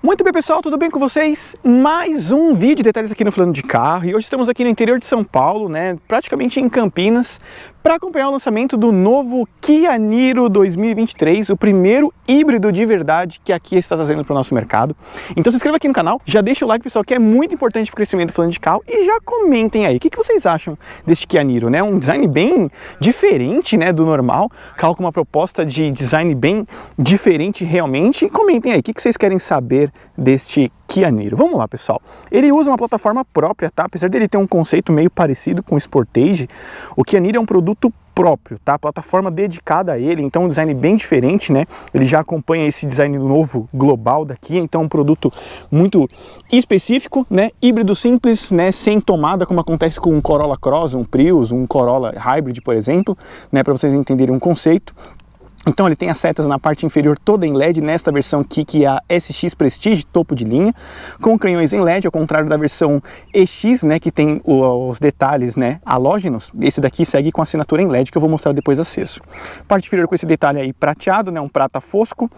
Muito bem, pessoal, tudo bem com vocês? Mais um vídeo de detalhes aqui no Falando de Carro, e hoje estamos aqui no interior de São Paulo, né, praticamente em Campinas, para acompanhar o lançamento do novo Kia Niro 2023, o primeiro híbrido de verdade que a Kia está trazendo para o nosso mercado. Então se inscreva aqui no canal, já deixa o like, pessoal, que é muito importante para o crescimento do Falando de Carro, e já comentem aí, o que vocês acham deste Kia Niro, né? Um design bem diferente, né, do normal, carro com uma proposta de design bem diferente realmente, e comentem aí, o que vocês querem saber deste Kia Niro. Vamos lá, pessoal. Ele usa uma plataforma própria, tá? Apesar dele ter um conceito meio parecido com o Sportage, o Kia Niro é um produto próprio, tá? Plataforma dedicada a ele, então um design bem diferente, né? Ele já acompanha esse design novo global da Kia, então um produto muito específico, né? Híbrido simples, né? Sem tomada, como acontece com um Corolla Cross, um Prius, um Corolla Hybrid, por exemplo, né? Para vocês entenderem um conceito. Então ele tem as setas na parte inferior toda em LED, nesta versão aqui que é a SX Prestige, topo de linha, com canhões em LED, ao contrário da versão EX, né, que tem os detalhes, né, halógenos. Esse daqui segue com assinatura em LED, que eu vou mostrar depois acesso. Parte inferior com esse detalhe aí prateado, né, um prata fosco,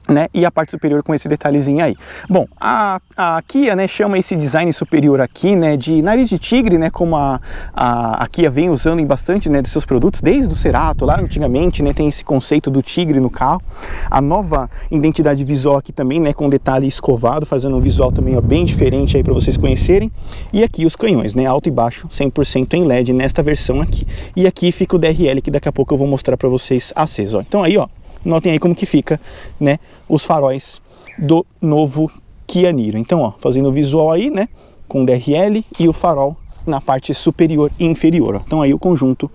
né, e a parte superior com esse detalhezinho aí. Bom, a Kia, né, chama esse design superior aqui, né, de nariz de tigre, né, como a Kia vem usando em bastante, né, de seus produtos, desde o Cerato, lá antigamente, né, tem esse conceito do tigre no carro. A nova identidade visual aqui também, né, com detalhe escovado, fazendo um visual também, ó, bem diferente aí para vocês conhecerem. E aqui os canhões, né, alto e baixo, 100% em LED nesta versão aqui. E aqui fica o DRL, que daqui a pouco eu vou mostrar para vocês aceso, ó. Então aí, ó, notem aí como que fica, né, os faróis do novo Kia Niro. Então, ó, fazendo o visual aí, né, com DRL e o farol na parte superior e inferior, ó. Então aí o conjunto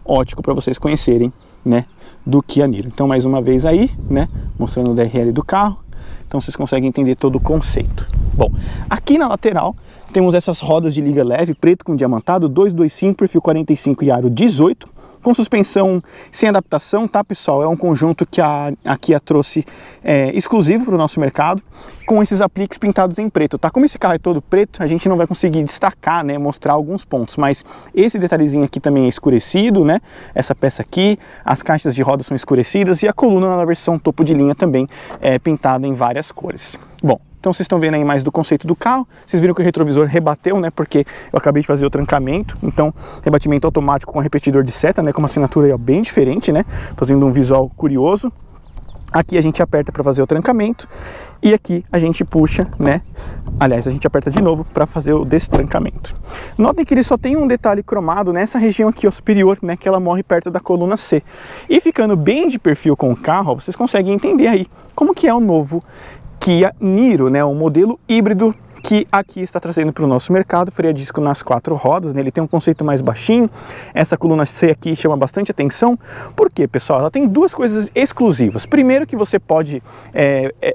ótico para vocês conhecerem, né, do Kia Niro. Então mais uma vez aí, né, mostrando o DRL do carro. Então vocês conseguem entender todo o conceito. Bom, aqui na lateral temos essas rodas de liga leve, preto com diamantado, 225, perfil 45 e aro 18. Com suspensão sem adaptação, tá, pessoal? É um conjunto que a Kia trouxe exclusivo para o nosso mercado, com esses apliques pintados em preto, tá? Como esse carro é todo preto, a gente não vai conseguir destacar, né, mostrar alguns pontos, mas esse detalhezinho aqui também é escurecido, né? Essa peça aqui, as caixas de rodas são escurecidas e a coluna na versão topo de linha também é pintada em várias cores. Bom, então vocês estão vendo aí mais do conceito do carro. Vocês viram que o retrovisor rebateu, né? Porque eu acabei de fazer o trancamento. Então, rebatimento automático com repetidor de seta, né? Com uma assinatura aí, ó, bem diferente, né? Fazendo um visual curioso. Aqui a gente aperta para fazer o trancamento. E aqui a gente puxa, né? Aliás, a gente aperta de novo para fazer o destrancamento. Notem que ele só tem um detalhe cromado nessa região aqui, ó, superior, né? Que ela morre perto da coluna C. E ficando bem de perfil com o carro, ó, vocês conseguem entender aí como que é o novo Kia Niro, né, um modelo híbrido que aqui está trazendo para o nosso mercado, freio a disco nas 4 rodas, né? Ele tem um conceito mais baixinho, essa coluna C aqui chama bastante atenção. Por quê, pessoal? Ela tem duas coisas exclusivas. Primeiro que você pode,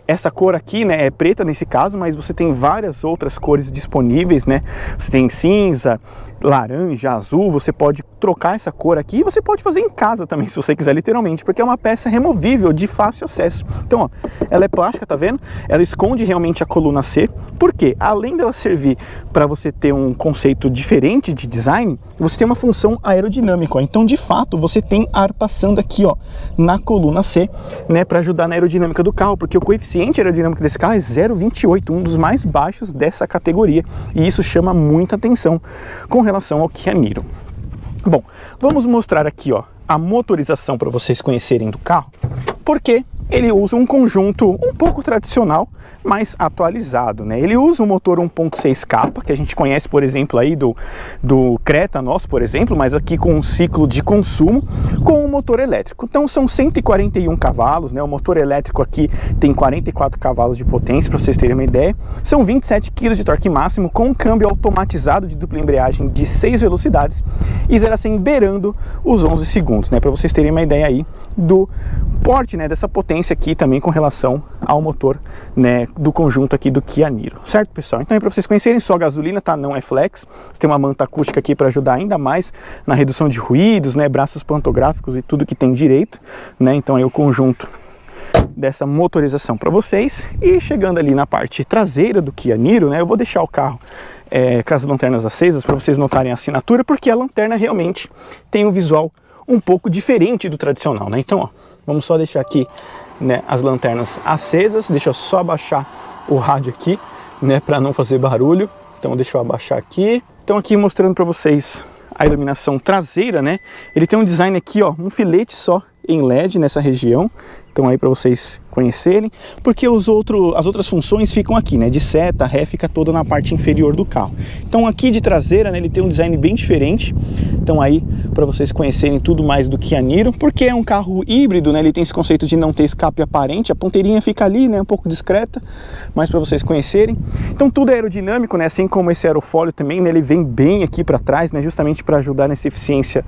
essa cor aqui, né, é preta nesse caso, mas você tem várias outras cores disponíveis, né? Você tem cinza, laranja, azul, você pode trocar essa cor aqui e você pode fazer em casa também, se você quiser, literalmente, porque é uma peça removível, de fácil acesso. Então, ó, ela é plástica, tá vendo? Ela esconde realmente a coluna C. Por quê? Além dela servir para você ter um conceito diferente de design, você tem uma função aerodinâmica, ó. Então, de fato, você tem ar passando aqui, ó, na coluna C, né, para ajudar na aerodinâmica do carro, porque o coeficiente aerodinâmico desse carro é 0,28, um dos mais baixos dessa categoria, e isso chama muita atenção com relação ao Kia Niro. Bom, vamos mostrar aqui, ó, a motorização para vocês conhecerem do carro, porque ele usa um conjunto um pouco tradicional, mas atualizado, né? Ele usa um motor 1.6 capa, que a gente conhece, por exemplo, aí do Creta nosso, por exemplo, mas aqui com um ciclo de consumo, com um motor elétrico. Então são 141 cavalos, né? O motor elétrico aqui tem 44 cavalos de potência, para vocês terem uma ideia. São 27 kg de torque máximo, com um câmbio automatizado de dupla embreagem de 6 velocidades e 0 a 100 beirando os 11 segundos, né? Para vocês terem uma ideia aí do porte, né, dessa potência aqui também com relação ao motor, né, do conjunto aqui do Kia Niro, certo, pessoal? Então, para vocês conhecerem, só gasolina, tá? Não é flex. Você tem uma manta acústica aqui para ajudar ainda mais na redução de ruídos, né, braços pantográficos e tudo que tem direito, né? Então aí o conjunto dessa motorização para vocês. E chegando ali na parte traseira do Kia Niro, né, eu vou deixar o carro com as lanternas acesas para vocês notarem a assinatura, porque a lanterna realmente tem um visual um pouco diferente do tradicional, né? Então, ó, vamos só deixar aqui, né, as lanternas acesas. Deixa eu só abaixar o rádio aqui, né, para não fazer barulho. Então deixa eu abaixar aqui. Então aqui mostrando para vocês a iluminação traseira, né? Ele tem um design aqui, ó, um filete só em LED nessa região. Então aí para vocês conhecerem, porque as outras funções ficam aqui, né? De seta, ré, fica toda na parte inferior do carro. Então aqui de traseira, né, ele tem um design bem diferente. Então aí para vocês conhecerem tudo mais do Kia Niro, porque é um carro híbrido, né? Ele tem esse conceito de não ter escape aparente, a ponteirinha fica ali, né, um pouco discreta, mas para vocês conhecerem. Então tudo é aerodinâmico, né? Assim como esse aerofólio também, né? Ele vem bem aqui para trás, né? Justamente para ajudar nessa eficiência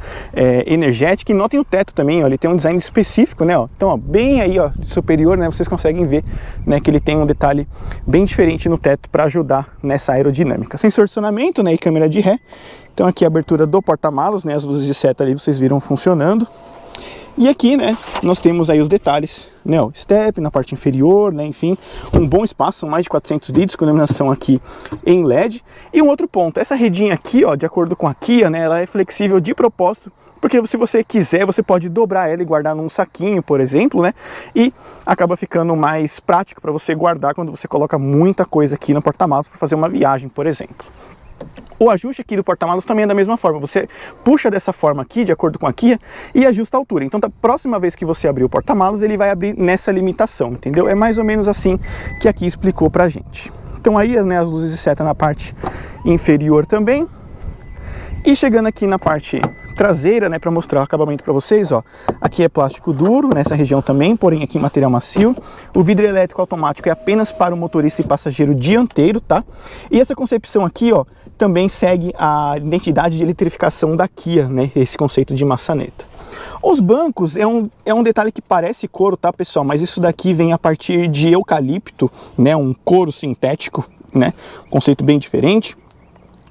energética. E notem o teto também, ó, ele tem um design específico, né? Ó. Então, ó, bem aí, ó, superior, né? Vocês conseguem ver, né, que ele tem um detalhe bem diferente no teto para ajudar nessa aerodinâmica. Sensor de estacionamento, né, e câmera de ré. Então aqui a abertura do porta-malas, né, as luzes de seta ali vocês viram funcionando. E aqui, né, nós temos aí os detalhes, né, ó, step na parte inferior, né, enfim, um bom espaço, mais de 400 litros, com iluminação aqui em LED. E um outro ponto, essa redinha aqui, ó, de acordo com a Kia, né, ela é flexível de propósito, porque se você quiser, você pode dobrar ela e guardar num saquinho, por exemplo, né, e acaba ficando mais prático para você guardar quando você coloca muita coisa aqui no porta-malas para fazer uma viagem, por exemplo. O ajuste aqui do porta-malas também é da mesma forma, você puxa dessa forma aqui, de acordo com a Kia, e ajusta a altura. Então da próxima vez que você abrir o porta-malas, ele vai abrir nessa limitação, entendeu? É mais ou menos assim que a Kia explicou pra gente. Então aí, né, as luzes de seta na parte inferior também. E chegando aqui na parte traseira, né, para mostrar o acabamento para vocês, ó. Aqui é plástico duro, nessa região também, porém aqui material macio. O vidro elétrico automático é apenas para o motorista e passageiro dianteiro, tá? E essa concepção aqui, ó, também segue a identidade de eletrificação da Kia, né, esse conceito de maçaneta. Os bancos é um detalhe que parece couro, tá, pessoal? Mas isso daqui vem a partir de eucalipto, né, um couro sintético, né, conceito bem diferente.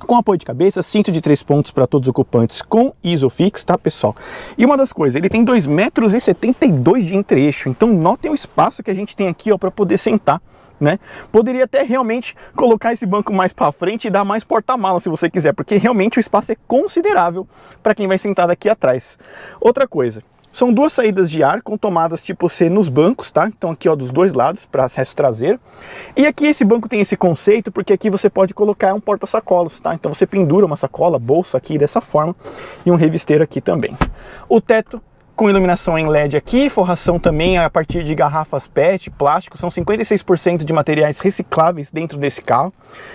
Com apoio de cabeça, cinto de 3 pontos para todos os ocupantes com Isofix, tá, pessoal? E uma das coisas, ele tem 2,72 m de entre-eixo, então notem o espaço que a gente tem aqui, ó, para poder sentar, né? Poderia até realmente colocar esse banco mais para frente e dar mais porta-malas se você quiser, porque realmente o espaço é considerável para quem vai sentar daqui atrás. Outra coisa, são duas saídas de ar com tomadas tipo C nos bancos, tá? Então aqui, ó, dos dois lados para acesso traseiro. E aqui esse banco tem esse conceito porque aqui você pode colocar um porta-sacolas, tá? Então você pendura uma sacola, bolsa aqui dessa forma e um revisteiro aqui também. O teto com iluminação em LED aqui, forração também a partir de garrafas PET, plástico, são 56% de materiais recicláveis dentro desse carro,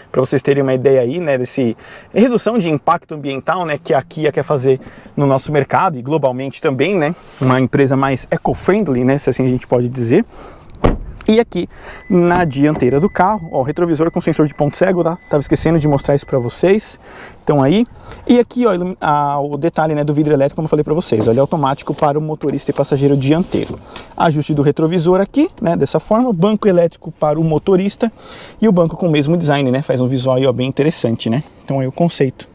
para vocês terem uma ideia aí, né, desse redução de impacto ambiental, né, que a Kia quer fazer no nosso mercado e globalmente também, né, uma empresa mais eco-friendly, né, se assim a gente pode dizer. E aqui na dianteira do carro, ó, o retrovisor com sensor de ponto cego, tá? Tava esquecendo de mostrar isso para vocês. Então aí, e aqui, ó, o detalhe, né, do vidro elétrico, como eu falei para vocês, ó, ele é automático para o motorista e passageiro dianteiro. Ajuste do retrovisor aqui, né, dessa forma, banco elétrico para o motorista e o banco com o mesmo design, né, faz um visual aí, ó, bem interessante, né. Então aí o conceito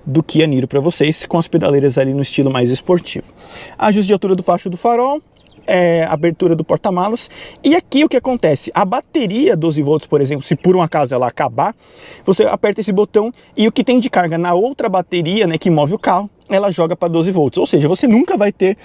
do Kia Niro para vocês, com as pedaleiras ali no estilo mais esportivo. Ajuste de altura do facho do farol, abertura do porta-malas. E aqui o que acontece? A bateria 12 volts, por exemplo, se por um acaso ela acabar, você aperta esse botão e o que tem de carga na outra bateria, né, que move o carro, ela joga para 12 volts. Ou seja, você nunca vai ter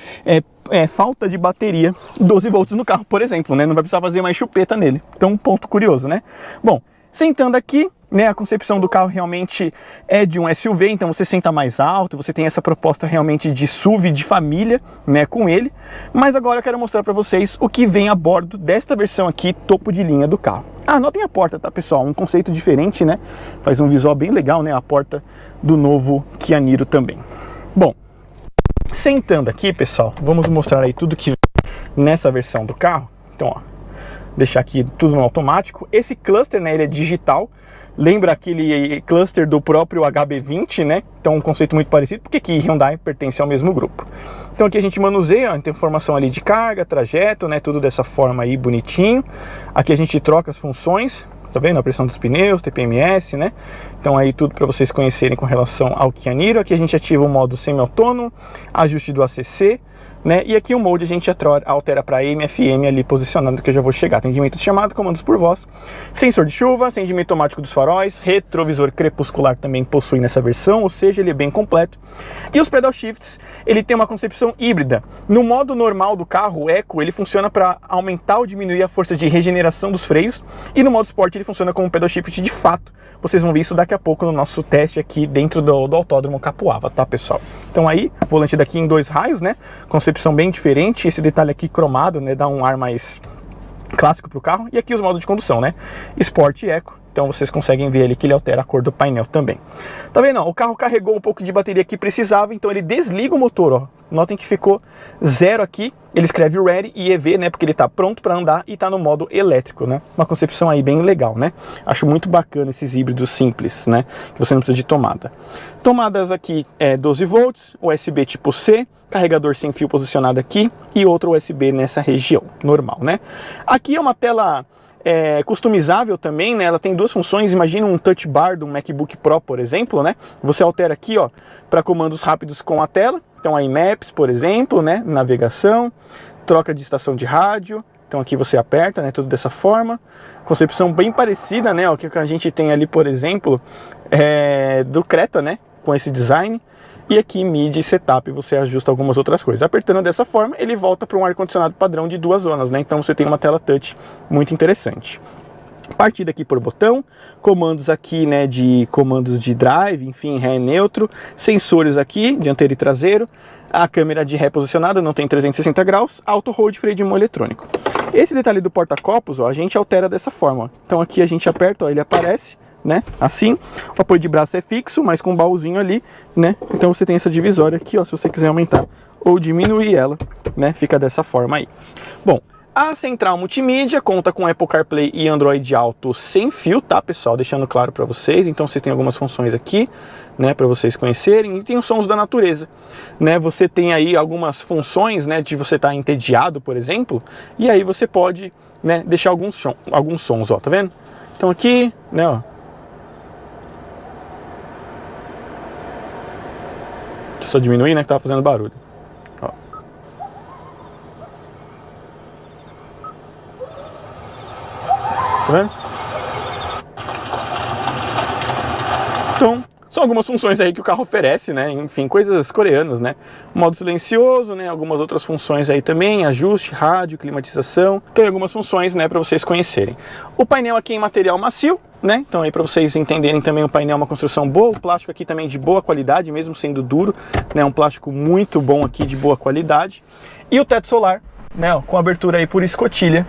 falta de bateria 12 volts no carro, por exemplo, né? Não vai precisar fazer mais chupeta nele. Então, um ponto curioso, né? Bom, sentando aqui, né, a concepção do carro realmente é de um SUV, então você senta mais alto, você tem essa proposta realmente de SUV de família, né, com ele. Mas agora eu quero mostrar para vocês o que vem a bordo desta versão aqui, topo de linha do carro. Notem a porta, tá, pessoal? Um conceito diferente, né? Faz um visual bem legal, né? A porta do novo Kia Niro também. Bom, sentando aqui, pessoal, vamos mostrar aí tudo que vem nessa versão do carro. Então, ó, deixar aqui tudo no automático. Esse cluster, né, ele é digital. Lembra aquele cluster do próprio HB20, né? Então um conceito muito parecido, porque aqui Hyundai pertence ao mesmo grupo. Então aqui a gente manuseia, ó, tem informação ali de carga, trajeto, né? Tudo dessa forma aí, bonitinho. Aqui a gente troca as funções, tá vendo? A pressão dos pneus, TPMS, né? Então aí tudo para vocês conhecerem com relação ao Kia Niro. Aqui a gente ativa o modo semi-autônomo, ajuste do ACC, né? E aqui o mode a gente altera para AM, FM ali posicionado, que eu já vou chegar. Atendimento de chamada, comandos por voz, sensor de chuva, acendimento automático dos faróis, retrovisor crepuscular também possui nessa versão, ou seja, ele é bem completo. E os pedal shifts, ele tem uma concepção híbrida. No modo normal do carro, o Eco, ele funciona para aumentar ou diminuir a força de regeneração dos freios, e no modo Sport ele funciona como pedal shift de fato. Vocês vão ver isso daqui a pouco no nosso teste aqui dentro do Autódromo Capuava, tá, pessoal? Então aí, volante daqui em 2 raios, né? Concepção bem diferente, esse detalhe aqui cromado, né? Dá um ar mais clássico para o carro. E aqui os modos de condução, né? Sport e Eco. Então vocês conseguem ver ali que ele altera a cor do painel também. Tá vendo? O carro carregou um pouco de bateria que precisava, então ele desliga o motor, ó. Notem que ficou 0 aqui. Ele escreve Ready e EV, né? Porque ele tá pronto para andar e tá no modo elétrico, né? Uma concepção aí bem legal, né? Acho muito bacana esses híbridos simples, né? Que você não precisa de tomada. Tomadas aqui 12 volts, USB tipo C, carregador sem fio posicionado aqui e outro USB nessa região, normal, né? Aqui é uma tela customizável também, né? Ela tem 2 funções. Imagina um touch bar do MacBook Pro, por exemplo, né? Você altera aqui, ó, para comandos rápidos com a tela. Então aí Maps, por exemplo, né? Navegação, troca de estação de rádio. Então aqui você aperta, né? Tudo dessa forma. Concepção bem parecida, né? O que a gente tem ali, por exemplo, do Creta, né? Com esse design. E aqui MIDI Setup, você ajusta algumas outras coisas. Apertando dessa forma, ele volta para um ar-condicionado padrão de 2 zonas, né? Então você tem uma tela touch muito interessante. Partida aqui por botão, comandos aqui, né, de comandos de drive, enfim, ré e neutro, sensores aqui, dianteiro e traseiro, a câmera de ré posicionada, não tem 360 graus, auto hold, freio de mão eletrônico. Esse detalhe do porta-copos, ó, a gente altera dessa forma, ó. Então aqui a gente aperta, ó, ele aparece, né, assim, o apoio de braço é fixo, mas com um baúzinho ali, né, então você tem essa divisória aqui, ó, se você quiser aumentar ou diminuir ela, né, fica dessa forma aí. Bom, a central multimídia conta com Apple CarPlay e Android Auto sem fio, tá, pessoal? Deixando claro para vocês. Então você tem algumas funções aqui, né, para vocês conhecerem. E tem os sons da natureza, né? Você tem aí algumas funções, né, de você estar entediado, por exemplo. E aí você pode, né, deixar alguns sons, ó, tá vendo? Então aqui, né, ó. Deixa eu só diminuir, né, que tava fazendo barulho. Tá vendo? Então, são algumas funções aí que o carro oferece, né? Enfim, coisas coreanas, né? Modo silencioso, né? Algumas outras funções aí também, ajuste, rádio, climatização. Tem algumas funções, né, para vocês conhecerem. O painel aqui em material macio, né? Então aí para vocês entenderem também, o painel é uma construção boa, o plástico aqui também de boa qualidade, mesmo sendo duro, né? Um plástico muito bom aqui, de boa qualidade. E o teto solar, né, ó, com abertura aí por escotilha,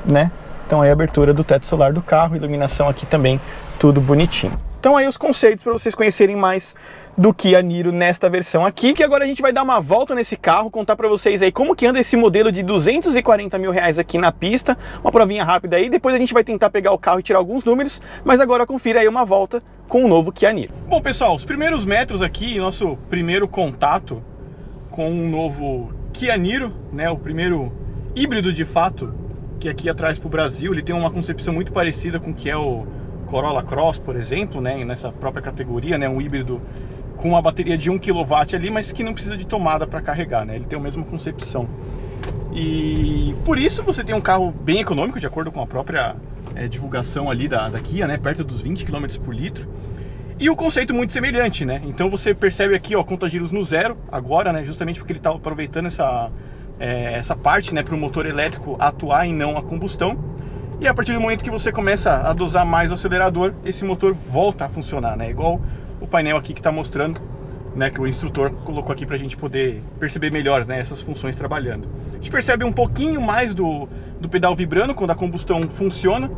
né? Então aí a abertura do teto solar do carro, iluminação aqui também, tudo bonitinho. Então aí os conceitos para vocês conhecerem mais do Kia Niro nesta versão aqui, que agora a gente vai dar uma volta nesse carro, contar para vocês aí como que anda esse modelo de 240 mil reais aqui na pista, uma provinha rápida aí, depois a gente vai tentar pegar o carro e tirar alguns números, mas agora confira aí uma volta com o novo Kia Niro. Bom, pessoal, os primeiros metros aqui, nosso primeiro contato com o novo Kia Niro, né, o primeiro híbrido de fato, que aqui atrás para o Brasil, ele tem uma concepção muito parecida com o que é o Corolla Cross, por exemplo, né, nessa própria categoria, né, um híbrido com uma bateria de 1 kW ali, mas que não precisa de tomada para carregar, né, ele tem a mesma concepção. E por isso você tem um carro bem econômico, de acordo com a própria divulgação ali da Kia, né, perto dos 20 km por litro. E o conceito muito semelhante, né, então você percebe aqui, ó, conta giros no zero agora, né, justamente porque ele está aproveitando essa parte, né, para o motor elétrico atuar e não a combustão. E a partir do momento que você começa a dosar mais o acelerador, esse motor volta a funcionar, né, igual o painel aqui que está mostrando, né, que o instrutor colocou aqui para a gente poder perceber melhor, né, essas funções trabalhando. A gente percebe um pouquinho mais do pedal vibrando quando a combustão funciona,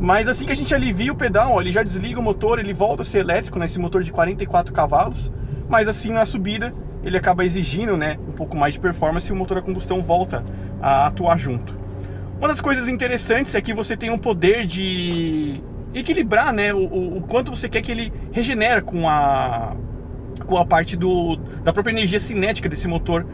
mas assim que a gente alivia o pedal, ó, ele já desliga o motor, ele volta a ser elétrico, né, esse motor de 44 cavalos, mas assim na subida ele acaba exigindo, né, um pouco mais de performance e o motor a combustão volta a atuar junto. Uma das coisas interessantes é que você tem um poder de equilibrar, né, o quanto você quer que ele regenera com a parte da própria energia cinética desse motor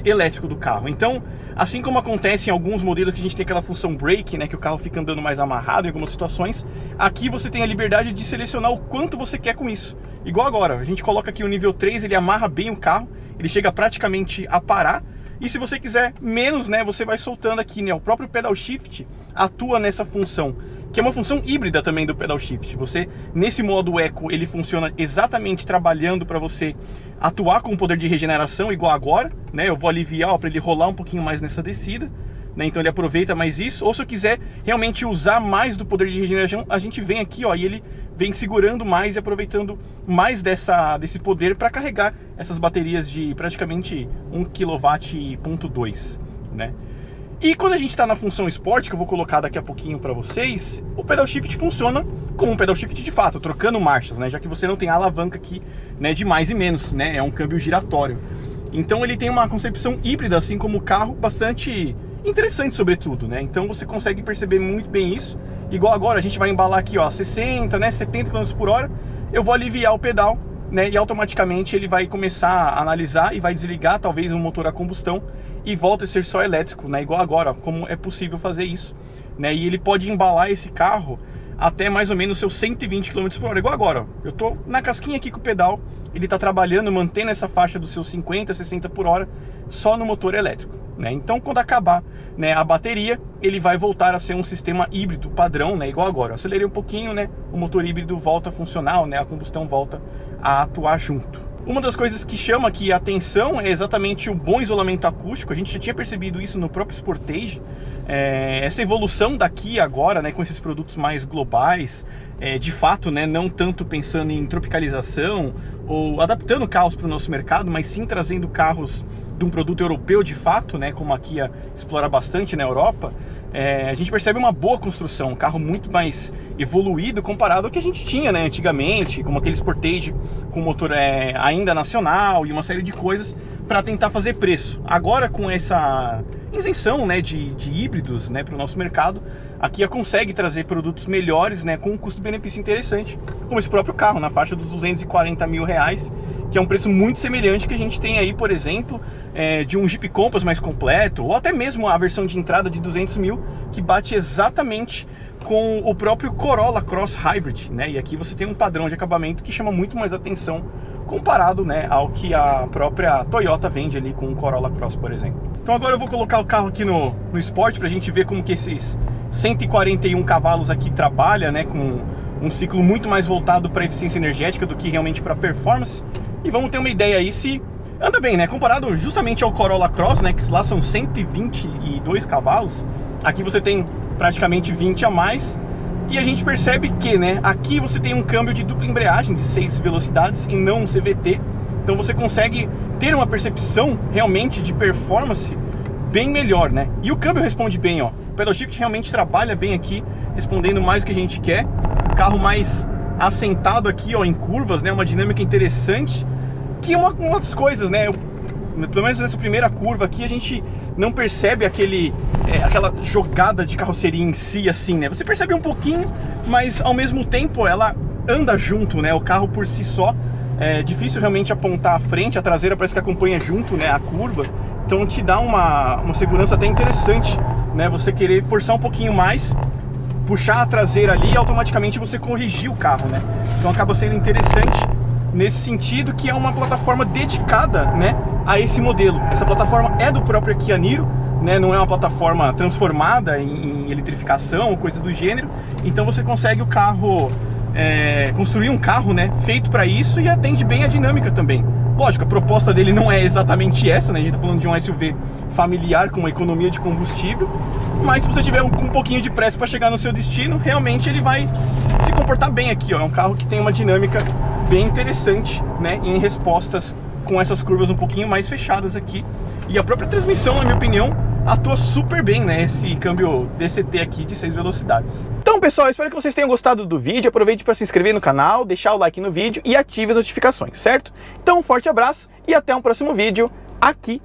elétrico do carro. Então, assim como acontece em alguns modelos que a gente tem aquela função brake, né, que o carro fica andando mais amarrado em algumas situações, aqui você tem a liberdade de selecionar o quanto você quer com isso. Igual agora, a gente coloca aqui o nível 3, ele amarra bem o carro, ele chega praticamente a parar, E se você quiser menos, né, você vai soltando aqui, né? O próprio pedal shift atua nessa função, que é uma função híbrida também do pedal shift. Você, nesse modo eco, ele funciona exatamente trabalhando para você atuar com o poder de regeneração, igual agora, né? Eu vou aliviar para ele rolar um pouquinho mais nessa descida, né? Então ele aproveita mais isso. Ou se eu quiser realmente usar mais do poder de regeneração, a gente vem aqui, ó, e ele vem segurando mais e aproveitando mais desse poder para carregar essas baterias de praticamente 1,2 kW, né? E quando a gente está na função Sport, que eu vou colocar daqui a pouquinho para vocês, o pedal shift funciona como um pedal shift de fato, trocando marchas, né? Já que você não tem a alavanca aqui, né, de mais e menos, né? É um câmbio giratório. Então ele tem uma concepção híbrida, assim como o carro, bastante interessante sobretudo, né? Então você consegue perceber muito bem isso. Igual agora a gente vai embalar aqui, ó, 60, né, 70 km por hora, eu vou aliviar o pedal, né, e automaticamente ele vai começar a analisar e vai desligar talvez um motor a combustão e volta a ser só elétrico, né, igual agora, ó, como é possível fazer isso, né? E ele pode embalar esse carro até mais ou menos seus 120 km por hora, igual agora, ó. Eu tô na casquinha aqui com o pedal, ele tá trabalhando, mantendo essa faixa dos seus 50, 60 por hora, só no motor elétrico, né? Então quando acabar, né, a bateria, ele vai voltar a ser um sistema híbrido padrão, né, igual agora. Eu acelerei um pouquinho, né, o motor híbrido volta a funcionar, né, a combustão volta a atuar junto. Uma das coisas que chama aqui a atenção é exatamente o bom isolamento acústico. A gente já tinha percebido isso no próprio Sportage. Essa evolução daqui agora, né, com esses produtos mais globais, de fato, né, não tanto pensando em tropicalização ou adaptando carros para o nosso mercado, mas sim trazendo carros de um produto europeu de fato, né, como a Kia explora bastante na Europa. A gente percebe uma boa construção, um carro muito mais evoluído comparado ao que a gente tinha, né, antigamente, como aquele Sportage com motor ainda nacional e uma série de coisas para tentar fazer preço. Agora com essa isenção, né, de híbridos, né, para o nosso mercado, a Kia consegue trazer produtos melhores, né, com um custo-benefício interessante, como esse próprio carro, na faixa dos 240 mil reais, que é um preço muito semelhante que a gente tem aí, por exemplo, de um Jeep Compass mais completo, ou até mesmo a versão de entrada de 200 mil, que bate exatamente com o próprio Corolla Cross Hybrid, né? E aqui você tem um padrão de acabamento que chama muito mais atenção comparado, né, ao que a própria Toyota vende ali com o Corolla Cross, por exemplo. Então agora eu vou colocar o carro aqui no Sport pra gente ver como que esses 141 cavalos aqui trabalha, né, com um ciclo muito mais voltado para eficiência energética do que realmente para performance. E vamos ter uma ideia aí se anda bem, né? Comparado justamente ao Corolla Cross, né, que lá são 122 cavalos, aqui você tem praticamente 20 a mais. E a gente percebe que, né, aqui você tem um câmbio de dupla embreagem de 6 velocidades e não um CVT. Então você consegue ter uma percepção realmente de performance bem melhor, né? E o câmbio responde bem, ó. O pedal shift realmente trabalha bem aqui, respondendo mais do que a gente quer. O carro mais assentado aqui, ó, em curvas, né? Uma dinâmica interessante. Que uma das coisas, né? Pelo menos nessa primeira curva aqui, a gente não percebe aquela jogada de carroceria em si, assim, né? Você percebe um pouquinho, mas ao mesmo tempo ela anda junto, né? O carro por si só é difícil realmente apontar à frente, a traseira parece que acompanha junto, né, a curva. Então te dá uma segurança até interessante, né? Você querer forçar um pouquinho mais, puxar a traseira ali e automaticamente você corrigir o carro, né? Então acaba sendo interessante nesse sentido, que é uma plataforma dedicada, né, a esse modelo. Essa plataforma é do próprio Kia Niro, né, não é uma plataforma transformada em eletrificação ou coisa do gênero. Então você consegue construir um carro, né, feito para isso e atende bem a dinâmica também. Lógico, a proposta dele não é exatamente essa, né? A gente está falando de um SUV familiar com uma economia de combustível, mas se você tiver um pouquinho de pressa para chegar no seu destino, realmente ele vai se comportar bem aqui, ó. É um carro que tem uma dinâmica bem interessante, né, em respostas com essas curvas um pouquinho mais fechadas aqui. E a própria transmissão, na minha opinião, atua super bem, né, esse câmbio DCT aqui de 6 velocidades. Então, pessoal, espero que vocês tenham gostado do vídeo. Aproveite para se inscrever no canal, deixar o like no vídeo e ative as notificações, certo? Então, um forte abraço e até um próximo vídeo aqui